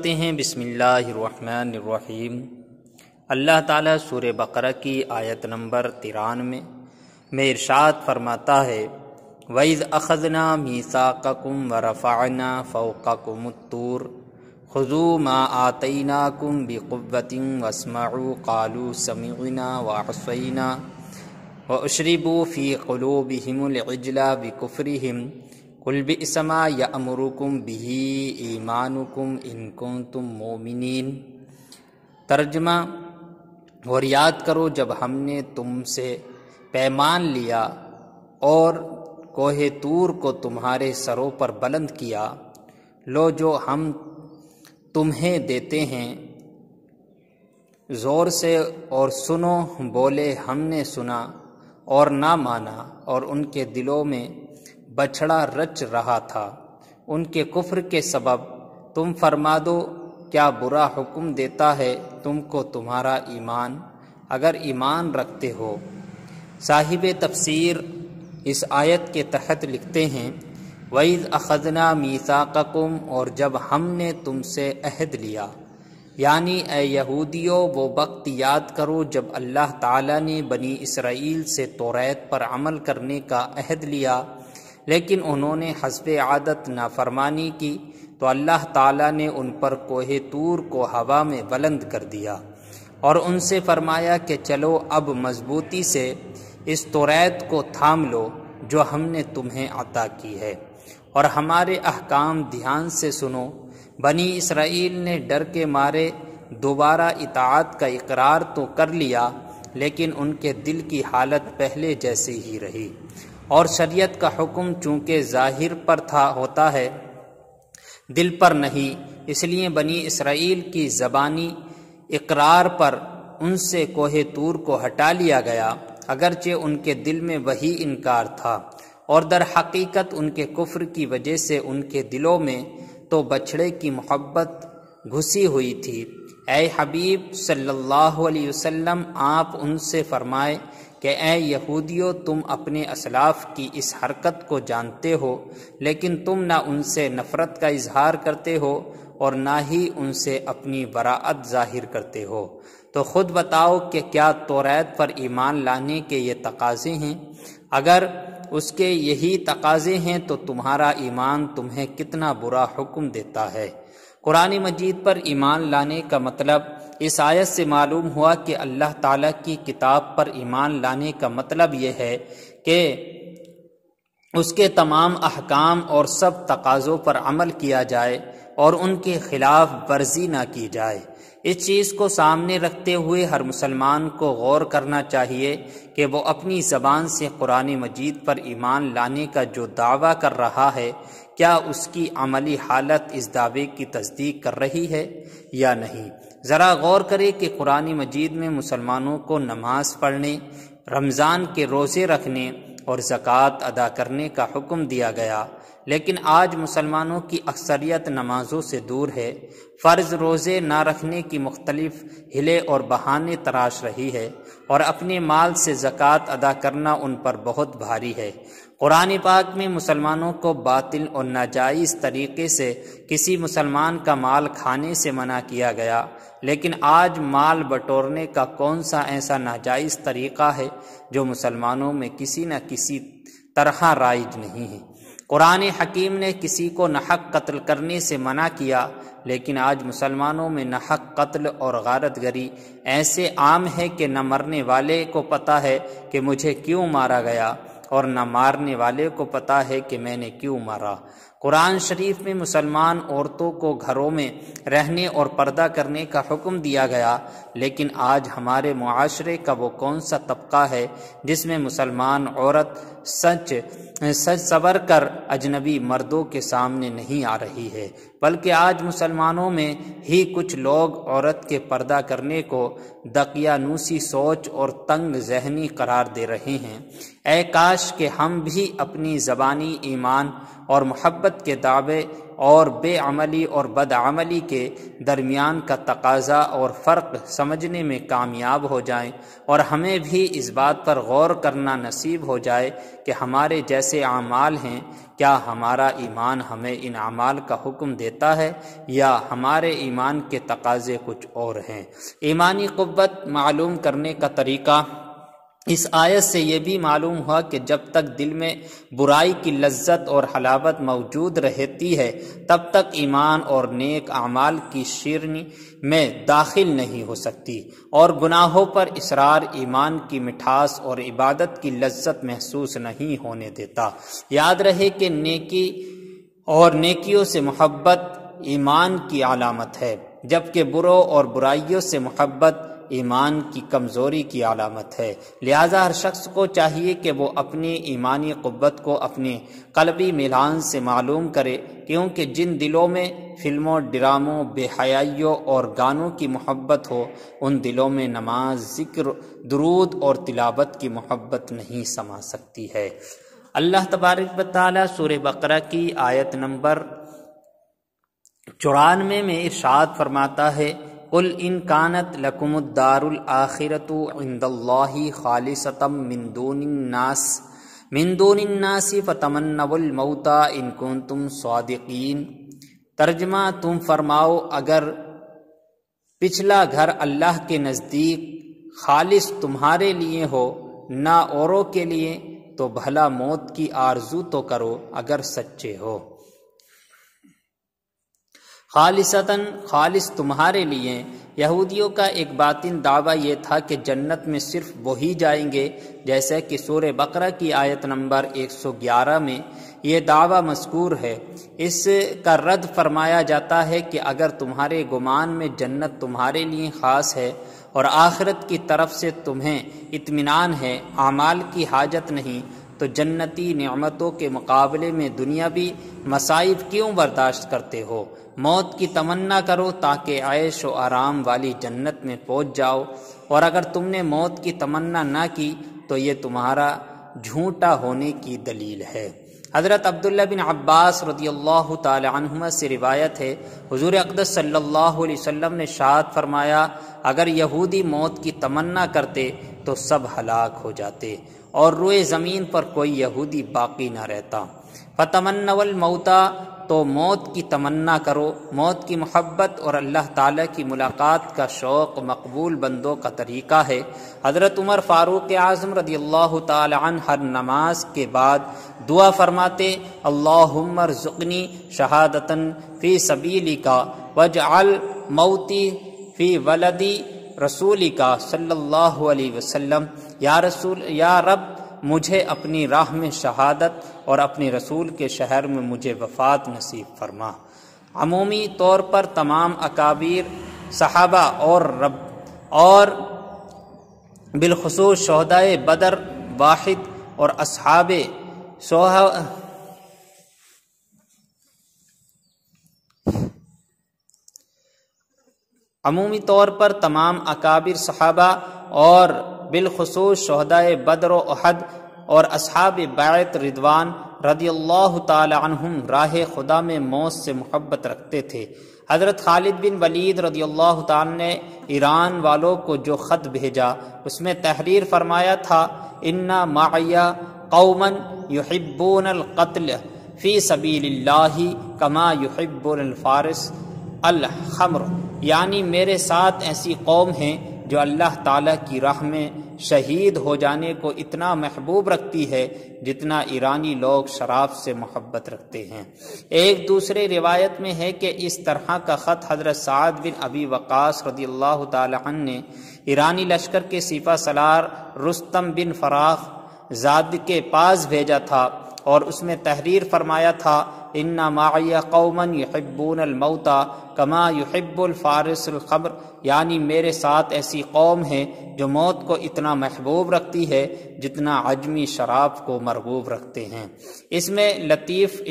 کرتے ہیں بسم اللہ الرحمن الرحیم۔ اللہ تعالیٰ سورہ بقرہ کی آیت نمبر 93 میں ارشاد فرماتا ہے وَإِذْ أَخَذْنَا مِيثَاقَكُمْ وَرَفَعْنَا فَوْقَكُمُ الطُّورَ خُذُوا مَا آتَيْنَاكُمْ بِقُوَّةٍ وَاسْمَعُوا قَالُوا سَمِعْنَا وَعَصَيْنَا وَأُشْرِبُوا فِي قُلُوبِهِمُ الْعِجْلَ بِكُفْرِهِمْ قُلْ بِئْسَ مَا يَأْمُرُكُمْ بِهِ إِيمَانُكُمْ إِن كُنتُم مُّؤْمِنِينَ۔ ترجمہ: اور یاد کرو جب ہم نے تم سے پیمان لیا اور کوہ طور کو تمہارے سروں پر بلند کیا، لو جو ہم تمہیں دیتے ہیں زور سے اور سنو، بولے ہم نے سنا اور نہ مانا، اور ان کے دلوں میں بچھڑا رچ رہا تھا ان کے کفر کے سبب۔ تم فرما دو کیا برا حکم دیتا ہے تم کو تمہارا ایمان، اگر ایمان رکھتے ہو۔ صاحب تفسیر اس آیت کے تحت لکھتے ہیں وَإِذْ أَخَذْنَا مِيثَاقَكُمْ، اور جب ہم نے تم سے عہد لیا، یعنی اے یہودیوں وہ وقت یاد کرو جب اللہ تعالیٰ نے بنی اسرائیل سے توریت پر عمل کرنے کا عہد لیا، لیکن انہوں نے حسب عادت نافرمانی کی تو اللہ تعالیٰ نے ان پر کوہ طور کو ہوا میں بلند کر دیا اور ان سے فرمایا کہ چلو اب مضبوطی سے اس توریت کو تھام لو جو ہم نے تمہیں عطا کی ہے، اور ہمارے احکام دھیان سے سنو۔ بنی اسرائیل نے ڈر کے مارے دوبارہ اطاعت کا اقرار تو کر لیا، لیکن ان کے دل کی حالت پہلے جیسی ہی رہی، اور شریعت کا حکم چونکہ ظاہر پر ہوتا ہے دل پر نہیں، اس لیے بنی اسرائیل کی زبانی اقرار پر ان سے کوہ طور کو ہٹا لیا گیا، اگرچہ ان کے دل میں وہی انکار تھا، اور در حقیقت ان کے کفر کی وجہ سے ان کے دلوں میں تو بچھڑے کی محبت گھسی ہوئی تھی۔ اے حبیب صلی اللہ علیہ وسلم، آپ ان سے فرمائے کہ اے یہودیوں تم اپنے اسلاف کی اس حرکت کو جانتے ہو، لیکن تم نہ ان سے نفرت کا اظہار کرتے ہو اور نہ ہی ان سے اپنی براءت ظاہر کرتے ہو، تو خود بتاؤ کہ کیا توریت پر ایمان لانے کے یہ تقاضے ہیں؟ اگر اس کے یہی تقاضے ہیں تو تمہارا ایمان تمہیں کتنا برا حکم دیتا ہے۔ قرآن مجید پر ایمان لانے کا مطلب اس آیت سے معلوم ہوا کہ اللہ تعالیٰ کی کتاب پر ایمان لانے کا مطلب یہ ہے کہ اس کے تمام احکام اور سب تقاضوں پر عمل کیا جائے اور ان کے خلاف ورزی نہ کی جائے۔ اس چیز کو سامنے رکھتے ہوئے ہر مسلمان کو غور کرنا چاہیے کہ وہ اپنی زبان سے قرآن مجید پر ایمان لانے کا جو دعویٰ کر رہا ہے، کیا اس کی عملی حالت اس دعوے کی تصدیق کر رہی ہے یا نہیں۔ ذرا غور کرے کہ قرآن مجید میں مسلمانوں کو نماز پڑھنے، رمضان کے روزے رکھنے اور زکوٰۃ ادا کرنے کا حکم دیا گیا، لیکن آج مسلمانوں کی اکثریت نمازوں سے دور ہے، فرض روزے نہ رکھنے کی مختلف ہیلے اور بہانے تراش رہی ہے، اور اپنے مال سے زکوٰۃ ادا کرنا ان پر بہت بھاری ہے۔ قرآن پاک میں مسلمانوں کو باطل اور ناجائز طریقے سے کسی مسلمان کا مال کھانے سے منع کیا گیا، لیکن آج مال بٹورنے کا کون سا ایسا ناجائز طریقہ ہے جو مسلمانوں میں کسی نہ کسی طرح رائج نہیں ہے۔ قرآن حکیم نے کسی کو ناحق قتل کرنے سے منع کیا، لیکن آج مسلمانوں میں ناحق قتل اور غارت گری ایسے عام ہے کہ نہ مرنے والے کو پتہ ہے کہ مجھے کیوں مارا گیا اور نہ مارنے والے کو پتہ ہے کہ میں نے کیوں مارا۔ قرآن شریف میں مسلمان عورتوں کو گھروں میں رہنے اور پردہ کرنے کا حکم دیا گیا، لیکن آج ہمارے معاشرے کا وہ کون سا طبقہ ہے جس میں مسلمان عورت سچ سور کر اجنبی مردوں کے سامنے نہیں آ رہی ہے، بلکہ آج مسلمانوں میں ہی کچھ لوگ عورت کے پردہ کرنے کو دقیانوسی سوچ اور تنگ ذہنی قرار دے رہے ہیں۔ اے کاش کہ ہم بھی اپنی زبانی ایمان اور محبت کے دعوے اور بے عملی اور بد عملی کے درمیان کا تقاضا اور فرق سمجھنے میں کامیاب ہو جائیں، اور ہمیں بھی اس بات پر غور کرنا نصیب ہو جائے کہ ہمارے جیسے اعمال ہیں کیا ہمارا ایمان ہمیں ان اعمال کا حکم دیتا ہے یا ہمارے ایمان کے تقاضے کچھ اور ہیں؟ ایمانی قوت معلوم کرنے کا طریقہ اس آیت سے یہ بھی معلوم ہوا کہ جب تک دل میں برائی کی لذت اور حلاوت موجود رہتی ہے تب تک ایمان اور نیک اعمال کی شیرینی میں داخل نہیں ہو سکتی، اور گناہوں پر اصرار ایمان کی مٹھاس اور عبادت کی لذت محسوس نہیں ہونے دیتا۔ یاد رہے کہ نیکی اور نیکیوں سے محبت ایمان کی علامت ہے، جبکہ بروں اور برائیوں سے محبت ایمان کی کمزوری کی علامت ہے۔ لہذا ہر شخص کو چاہیے کہ وہ اپنی ایمانی قوت کو اپنے قلبی میلان سے معلوم کرے، کیونکہ جن دلوں میں فلموں، ڈراموں، بے حیائیوں اور گانوں کی محبت ہو، ان دلوں میں نماز، ذکر، درود اور تلاوت کی محبت نہیں سما سکتی ہے۔ اللہ تبارک و تعالیٰ سورہ بقرہ کی آیت نمبر 94 میں ارشاد فرماتا ہے، قل ان کانت لکم الدار الآخرۃ عند اللہ خالصۃ من دون الناس فتمنوا الموت ان کنتم صادقین۔ ترجمہ، تم فرماؤ اگر پچھلا گھر اللہ کے نزدیک خالص تمہارے لیے ہو نہ اوروں کے لیے، تو بھلا موت کی آرزو تو کرو اگر سچے ہو۔ خالصتاً، خالص تمہارے لیے۔ یہودیوں کا ایک باطن دعویٰ یہ تھا کہ جنت میں صرف وہی جائیں گے، جیسے کہ سورہ بقرہ کی آیت نمبر 111 میں یہ دعویٰ مذکور ہے۔ اس کا رد فرمایا جاتا ہے کہ اگر تمہارے گمان میں جنت تمہارے لیے خاص ہے اور آخرت کی طرف سے تمہیں اطمینان ہے، اعمال کی حاجت نہیں، تو جنتی نعمتوں کے مقابلے میں دنیاوی مصائب کیوں برداشت کرتے ہو؟ موت کی تمنا کرو تاکہ عیش و آرام والی جنت میں پہنچ جاؤ، اور اگر تم نے موت کی تمنا نہ کی تو یہ تمہارا جھوٹا ہونے کی دلیل ہے۔ حضرت عبداللہ بن عباس رضی اللہ تعالی عنہما سے روایت ہے، حضور اقدس صلی اللہ علیہ وسلم نے ارشاد فرمایا، اگر یہودی موت کی تمنا کرتے تو سب ہلاک ہو جاتے اور روئے زمین پر کوئی یہودی باقی نہ رہتا۔ فتمنوا الموت، تو موت کی تمنا کرو۔ موت کی محبت اور اللہ تعالیٰ کی ملاقات کا شوق مقبول بندوں کا طریقہ ہے۔ حضرت عمر فاروق اعظم رضی اللہ تعالی عنہ ہر نماز کے بعد دعا فرماتے، اللہم ارزقنی شہادتاً فی سبیلک واجعل موتی فی ولدی رسولک صلی اللہ علیہ وسلم۔ یا رب، مجھے اپنی راہ میں شہادت اور اپنے رسول کے شہر میں مجھے وفات نصیب فرما۔ عمومی طور پر تمام اکابر صحابہ اور بالخصوص شہدائے بدر، واحد اور اصحاب عمومی طور پر تمام اکابر صحابہ اور بالخصوص شہدائے بدر و احد اور اصحاب بیعت رضوان رضی اللہ تعالی عنہم راہ خدا میں موت سے محبت رکھتے تھے۔ حضرت خالد بن ولید رضی اللہ تعالی نے ایران والوں کو جو خط بھیجا اس میں تحریر فرمایا تھا، انا معی قوما یحبون القتل فی سبیل اللہ کما یحبون الفارس الخمر، یعنی میرے ساتھ ایسی قوم ہیں جو اللہ تعالیٰ کی راہ میں شہید ہو جانے کو اتنا محبوب رکھتی ہے جتنا ایرانی لوگ شراب سے محبت رکھتے ہیں۔ ایک دوسرے روایت میں ہے کہ اس طرح کا خط حضرت سعد بن ابی وقاص رضی اللہ تعالی عنہ نے ایرانی لشکر کے سپہ سالار رستم بن فراخ زاد کے پاس بھیجا تھا، اور اس میں تحریر فرمایا تھا، انا معی قوما یحبون الموت کما یحب الفارس الخمر، یعنی میرے ساتھ ایسی قوم ہے جو موت کو اتنا محبوب رکھتی ہے جتنا عجمی شراب کو مرغوب رکھتے ہیں۔ اس میں لطیف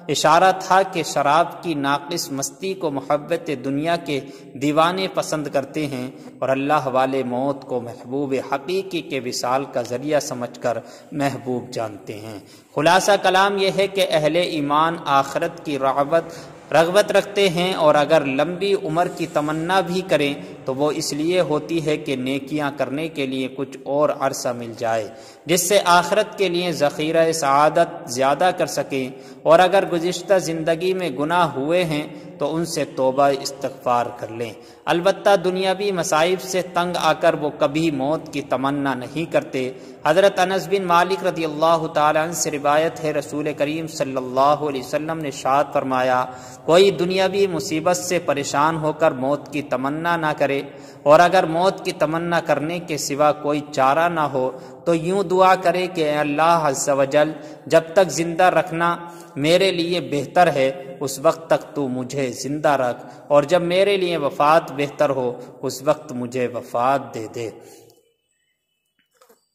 اشارہ تھا کہ شراب کی ناقص مستی کو محبت دنیا کے دیوانے پسند کرتے ہیں، اور اللہ والے موت کو محبوب حقیقی کے وصال کا ذریعہ سمجھ کر محبوب جانتے ہیں۔ خلاصہ کلام یہ ہے کہ اہل ایمان آخرت کی رغبت رغبت رکھتے ہیں، اور اگر لمبی عمر کی تمنا بھی کریں تو وہ اس لیے ہوتی ہے کہ نیکیاں کرنے کے لیے کچھ اور عرصہ مل جائے جس سے آخرت کے لیے ذخیرہ سعادت زیادہ کر سکیں، اور اگر گزشتہ زندگی میں گناہ ہوئے ہیں تو ان سے توبہ استغفار کر لیں۔ البتہ دنیاوی مصائب سے تنگ آ کر وہ کبھی موت کی تمنا نہیں کرتے۔ حضرت انس بن مالک رضی اللہ تعالیٰ عنہ سے روایت ہے، رسول کریم صلی اللہ علیہ وسلم نے ارشاد فرمایا، کوئی دنیاوی مصیبت سے پریشان ہو کر موت کی تمنا نہ کرے، اور اگر موت کی تمنا کرنے کے سوا کوئی چارہ نہ ہو تو یوں دعا کرے کہ اے اللہ عز و جل، جب تک زندہ رکھنا میرے لیے بہتر ہے اس وقت تک تو مجھے زندہ رکھ، اور جب میرے لیے وفات بہتر ہو اس وقت مجھے وفات دے دے۔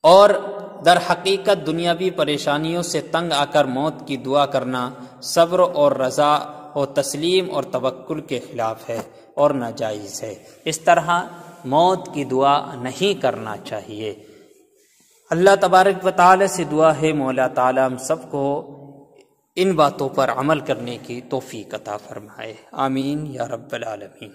اور در حقیقت دنیاوی پریشانیوں سے تنگ آ کر موت کی دعا کرنا صبر اور رضا اور تسلیم اور توکل کے خلاف ہے اور ناجائز ہے۔ اس طرح موت کی دعا نہیں کرنا چاہیے۔ اللہ تبارک و تعالی سے دعا ہے مولا تعالی ہم سب کو ان باتوں پر عمل کرنے کی توفیق عطا فرمائے، آمین یا رب العالمین۔